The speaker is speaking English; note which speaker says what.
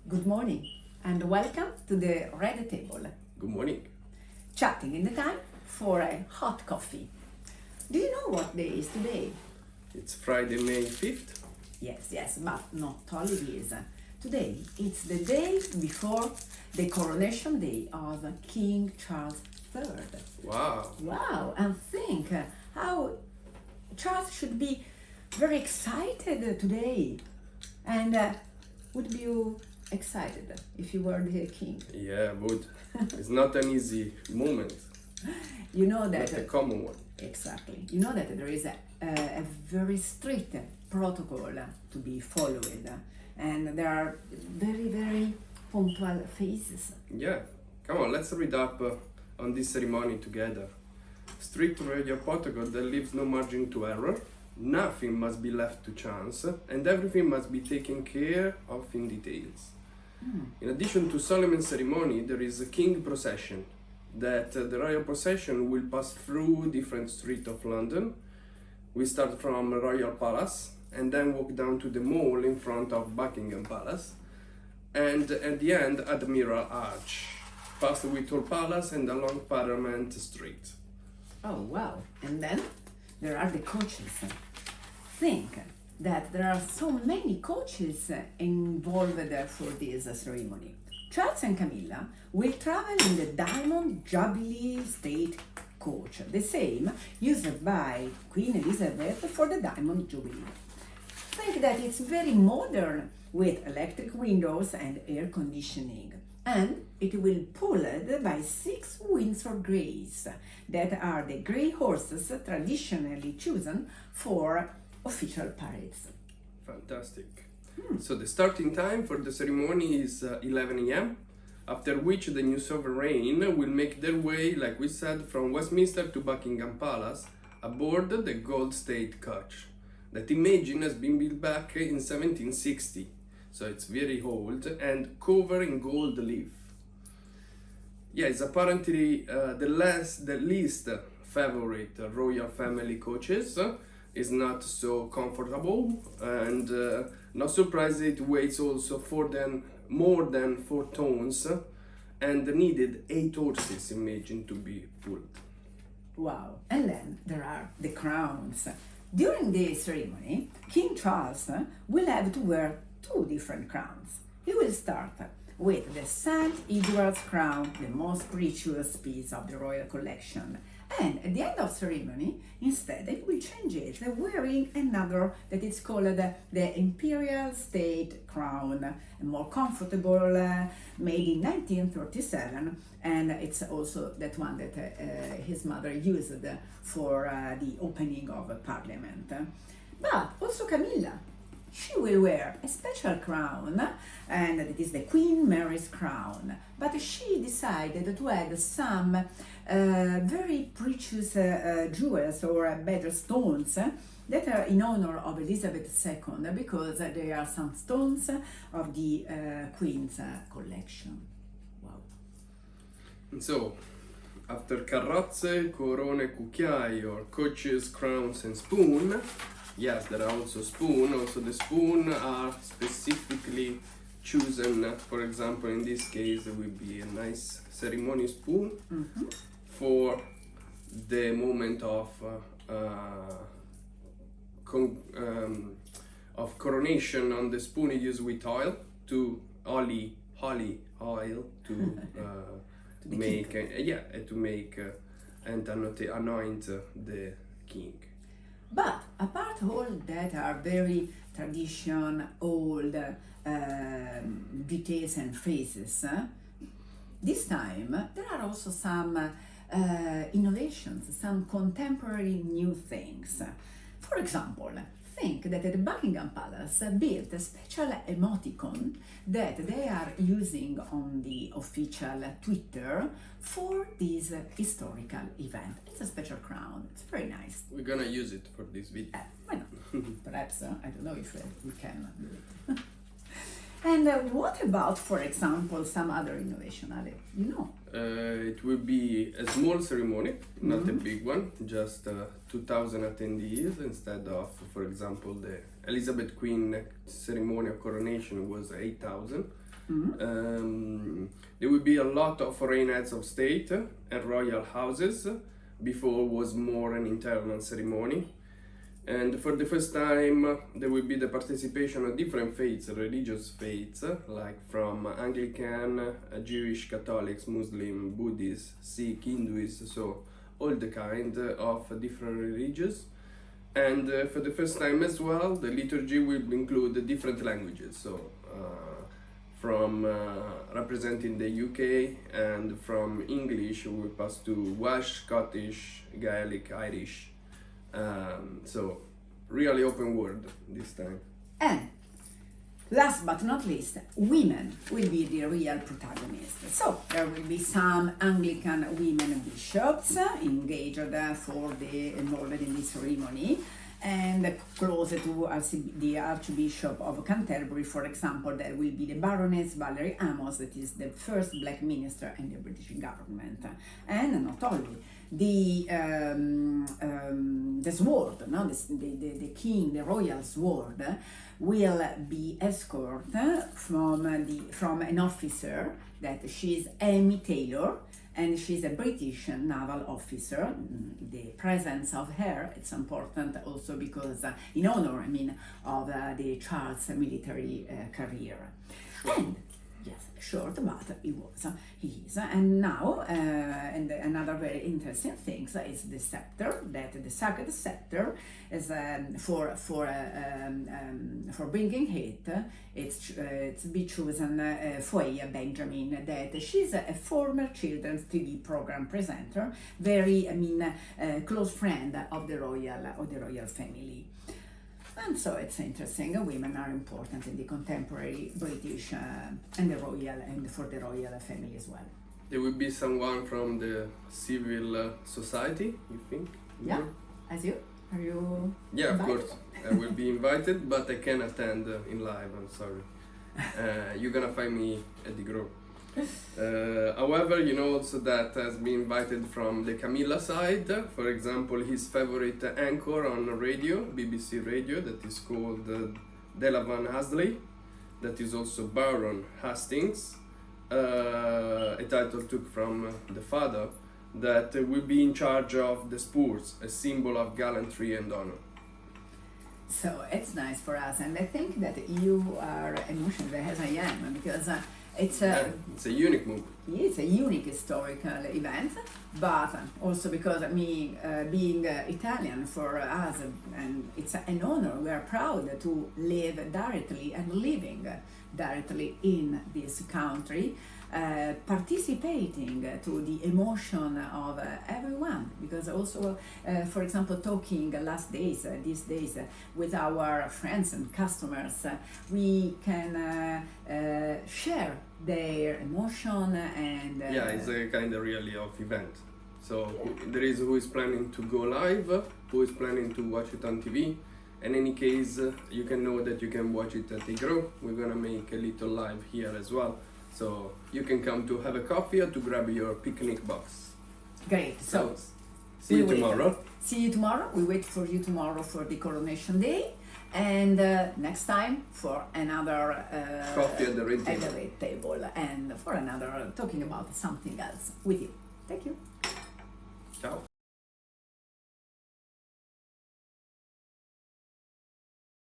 Speaker 1: Good morning and welcome to the Red Table,
Speaker 2: Good morning.
Speaker 1: chatting in the time for a hot coffee. Do you know what day is today?
Speaker 2: It's Friday, May 5th.
Speaker 1: Yes, but not all it is. Today it's the day before the coronation day of King Charles III.
Speaker 2: Wow.
Speaker 1: Wow, and think how Charles should be very excited today. And would you excited if you were the king?
Speaker 2: Yeah, but it's not an easy moment,
Speaker 1: You know that
Speaker 2: not a common one.
Speaker 1: exactly. You know that there is a very strict protocol to be followed, and there are very punctual phases.
Speaker 2: Yeah, come on, let's read up on this ceremony together. Strict royal protocol that leaves no margin to error. Nothing must be left to chance, and everything must be taken care of in details. In addition to solemn ceremony, there is a king procession that the royal procession will pass through different streets of London. We start from Royal Palace and then walk down to the mall in front of Buckingham Palace, and at the end Admiral Arch, past Whitehall Palace and along Parliament Street.
Speaker 1: Oh wow! And then there are the coaches. Think that there are so many coaches involved for this ceremony. Charles and Camilla will travel in the Diamond Jubilee State coach, the same used by Queen Elizabeth for the Diamond Jubilee. Think that it's very modern with electric windows and air conditioning. And it will pulled by 6 Windsor Greys, that are the grey horses traditionally chosen for official parades.
Speaker 2: Fantastic. So the starting time for the ceremony is 11 a.m., after which the new sovereign will make their way, like we said, from Westminster to Buckingham Palace aboard the Gold State coach. That imagine has been built back in 1760, so it's very old and covered in gold leaf. Yeah, it's apparently the least favorite royal family coaches. Is not so comfortable, and not surprised it weighs also more than 4 tons, and needed 8 horses imagine to be pulled.
Speaker 1: Wow! And then there are the crowns. During the ceremony, King Charles will have to wear 2 different crowns. He will start with the St. Edward's crown, the most precious piece of the royal collection. And at the end of ceremony, instead, it will change it, wearing another that is called the Imperial State Crown, a more comfortable, made in 1937, and it's also that one that his mother used for the opening of Parliament. But also Camilla, she will wear a special crown, and it is the Queen Mary's crown. But she decided to add some very precious jewels or better stones that are in honor of Elizabeth II, because they are some stones of the Queen's collection. Wow.
Speaker 2: And so, after carrozze, corone, cucchiai, or coaches, crowns, and spoon, yes, there are also spoon. Also, the spoon are specifically chosen. For example, in this case, it will be a nice ceremony spoon for the moment of coronation. On the spoon, is used with oil to holy oil to make and anoint the king.
Speaker 1: But apart all that are very tradition, old details and phrases, this time there are also some innovations, some contemporary new things. For example, think that the Buckingham Palace built a special emoticon that they are using on the official Twitter for this historical event. It's a special crown. It's very nice.
Speaker 2: We're gonna use it for this video.
Speaker 1: Why not? Perhaps, I don't know if we can do it. And what about, for example, some other innovation, Ale? You know?
Speaker 2: It will be a small ceremony, not a big one, just 2,000 attendees instead of, for example, the Elizabeth Queen ceremony of coronation was 8,000. There will be a lot of foreign heads of state and royal houses. Before was more an internal ceremony. And for the first time, there will be the participation of different faiths, religious faiths, like from Anglican, Jewish, Catholics, Muslim, Buddhist, Sikh, Hinduist, so all the kind of different religions. And for the first time as well, the liturgy will include different languages, so from representing the UK, and from English we will pass to Welsh, Scottish, Gaelic, Irish. So really open world this time.
Speaker 1: And last but not least, women will be the real protagonists. So there will be some Anglican women bishops engaged involved in this ceremony, and close to the Archbishop of Canterbury, for example, there will be the Baroness Valerie Amos, that is the first black minister in the British government. And not only the sword, no? the king, the royal sword, will be escorted from an officer that she's Amy Taylor, and she's a British naval officer. The presence of her, it's important also because in honor, of the Charles military career. And yes, short, but he is. And now, and another very interesting thing is the scepter, that the sacred scepter is for bringing it. It's be chosen Foya Benjamin, that she's a former children's TV program presenter, very close friend of the royal family. And so it's interesting. Women are important in the contemporary British and the royal, and for the royal family as well.
Speaker 2: There will be someone from the civil society, you think?
Speaker 1: Yeah, as you? Are you?
Speaker 2: Yeah,
Speaker 1: invited?
Speaker 2: of course. I will be invited, but I can't attend in live. I'm sorry. You're gonna find me at the group. However, you know also that has been invited from the Camilla side. For example, his favorite anchor on radio, BBC Radio, that is called Della Van Hasley, that is also Baron Hastings, a title took from the father, that will be in charge of the Spurs, a symbol of gallantry and honor.
Speaker 1: So it's nice for us, and I think that you are emotional as I am, because it's a
Speaker 2: unique movie.
Speaker 1: It's a unique historical event, but also because being Italian for us, and it's an honor. We are proud to live directly and living directly in this country, participating to the emotion of everyone, because also, for example, talking these days with our friends and customers, we can share their emotion, and
Speaker 2: it's a kind of really of event. So there is who is planning to go live, who is planning to watch it on TV. In any case, you can know that you can watch it at the group. We're gonna make a little live here as well, so you can come to have a coffee or to grab your picnic box.
Speaker 1: Great. So
Speaker 2: see you tomorrow.
Speaker 1: See you tomorrow. We wait for you tomorrow for the Coronation Day, and next time for another
Speaker 2: coffee at the red
Speaker 1: table, and for another talking about something else with you. Thank you.
Speaker 2: Ciao.